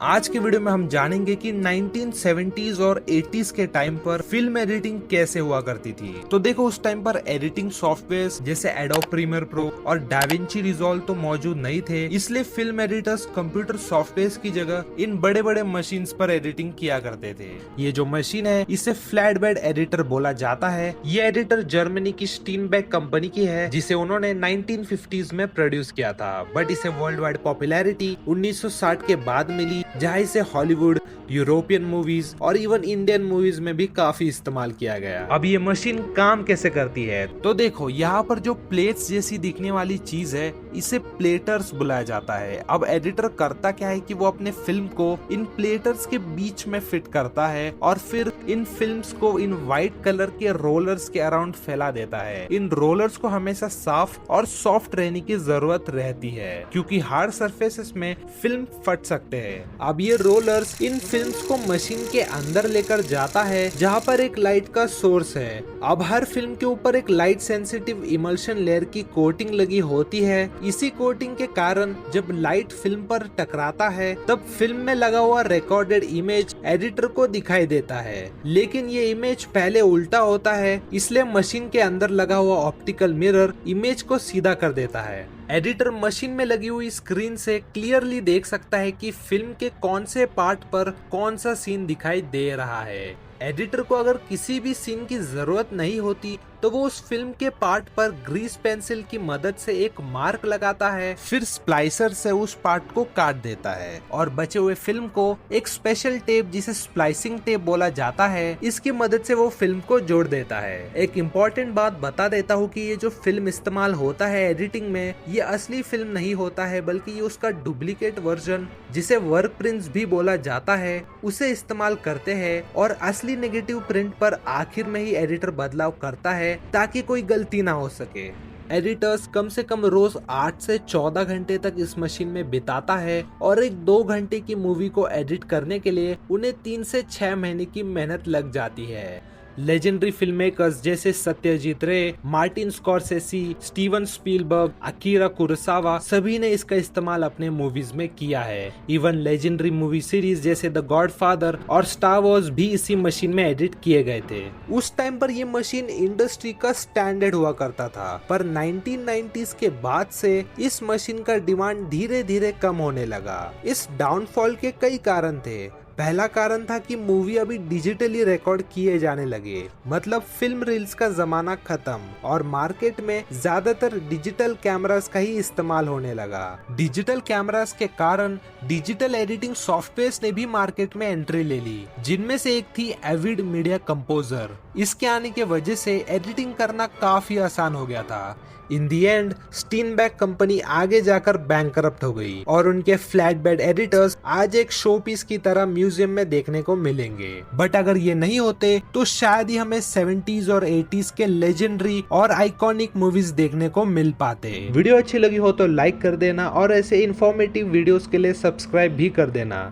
आज के वीडियो में हम जानेंगे कि 1970s और 80s के टाइम पर फिल्म एडिटिंग कैसे हुआ करती थी। तो देखो, उस टाइम पर एडिटिंग सॉफ्टवेयर जैसे एडोब प्रीमियर प्रो और डाविंची रिजॉल्व तो मौजूद नहीं थे, इसलिए फिल्म एडिटर्स कंप्यूटर सॉफ्टवेयर की जगह इन बड़े बड़े मशीन पर एडिटिंग किया करते थे। ये जो मशीन है इसे फ्लैट बेड एडिटर बोला जाता है। ये एडिटर जर्मनी की स्टीनबेक कंपनी की है, जिसे उन्होंने 1950s में प्रोड्यूस किया था, बट इसे वर्ल्ड वाइड पॉपुलैरिटी 1960 के बाद मिली, जहाँ इसे हॉलीवुड, यूरोपियन मूवीज और इवन इंडियन मूवीज में भी काफी इस्तेमाल किया गया। अब ये मशीन काम कैसे करती है, तो देखो यहाँ पर जो प्लेट्स जैसी दिखने वाली चीज है इसे प्लेटर्स बुलाया जाता है। अब एडिटर करता क्या है कि वो अपने फिल्म को इन प्लेटर्स के बीच में फिट करता है और फिर इन फिल्म्स को इन व्हाइट कलर के रोलर्स के अराउंड फैला देता है। इन रोलर्स को हमेशा साफ और सॉफ्ट रहने की जरूरत रहती है, क्योंकि हार्ड सरफेसेस में फिल्म फट सकते हैं। अब ये रोलर्स इन फिल्म्स को मशीन के अंदर लेकर जाता है, जहाँ पर एक लाइट का सोर्स है। अब हर फिल्म के ऊपर एक लाइट सेंसिटिव इमल्शन लेयर की कोटिंग लगी होती है। इसी कोटिंग के कारण जब लाइट फिल्म पर टकराता है तब फिल्म में लगा हुआ रिकॉर्डेड इमेज एडिटर को दिखाई देता है, लेकिन ये इमेज पहले उल्टा होता है, इसलिए मशीन के अंदर लगा हुआ ऑप्टिकल मिरर इमेज को सीधा कर देता है। एडिटर मशीन में लगी हुई स्क्रीन से क्लियरली देख सकता है कि फिल्म के कौन से पार्ट पर कौन सा सीन दिखाई दे रहा है। एडिटर को अगर किसी भी सीन की जरूरत नहीं होती तो वो उस फिल्म के पार्ट पर ग्रीस पेंसिल की मदद से एक मार्क लगाता है, फिर स्प्लाइसर से उस पार्ट को काट देता है और बचे हुए फिल्म को एक स्पेशल टेप, जिसे स्प्लाइसिंग टेप बोला जाता है, इसकी मदद से वो फिल्म को जोड़ देता है। एक इम्पोर्टेंट बात बता देता हूँ कि ये जो फिल्म इस्तेमाल होता है एडिटिंग में, ये असली फिल्म नहीं होता है, बल्कि ये उसका डुप्लीकेट वर्जन, जिसे वर्क प्रिंट्स भी बोला जाता है, उसे इस्तेमाल करते हैं और असली नेगेटिव प्रिंट पर आखिर में ही एडिटर बदलाव करता है ताकि कोई गलती ना हो सके। एडिटर्स कम से कम रोज 8 से 14 घंटे तक इस मशीन में बिताता है और एक 2 घंटे की मूवी को एडिट करने के लिए उन्हें 3 से 6 महीने की मेहनत लग जाती है। लेजेंडरी फिल्म मेकर्स जैसे सत्यजीत रे, Martin Scorsese, Steven Spielberg, Akira Kurosawa, सभी ने इसका इस्तेमाल अपने मूवीज में किया है। इवन लेजेंडरी मूवी सीरीज जैसे द गॉडफादर और स्टार वॉर्स भी इसी मशीन में एडिट किए गए थे। उस टाइम पर ये मशीन इंडस्ट्री का स्टैंडर्ड हुआ करता था, पर 1990s के बाद से इस मशीन का डिमांड धीरे धीरे कम होने लगा। इस डाउनफॉल के कई कारण थे। पहला कारण था कि मूवी अभी डिजिटली रिकॉर्ड किए जाने लगे, मतलब फिल्म रील्स का जमाना खत्म और मार्केट में ज्यादातर डिजिटल कैमरास का ही इस्तेमाल होने लगा। डिजिटल कैमरास के कारण डिजिटल एडिटिंग सॉफ्टवेयर ने भी मार्केट में एंट्री ले ली, जिनमें से एक थी एविड मीडिया कंपोजर। इसके आने के वजह से एडिटिंग करना काफी आसान हो गया था। इन दी एंड स्टीनबेक कंपनी आगे जाकर बैंकरप्ट हो गई और उनके फ्लैट बेड एडिटर्स आज एक शो पीस की तरह म्यूजियम में देखने को मिलेंगे। बट अगर ये नहीं होते तो शायद ही हमें 70s और 80s के लेजेंडरी और आइकॉनिक मूवीज देखने को मिल पाते। वीडियो अच्छी लगी हो तो लाइक कर देना और ऐसे इंफॉर्मेटिव वीडियोस के लिए सब्सक्राइब भी कर देना।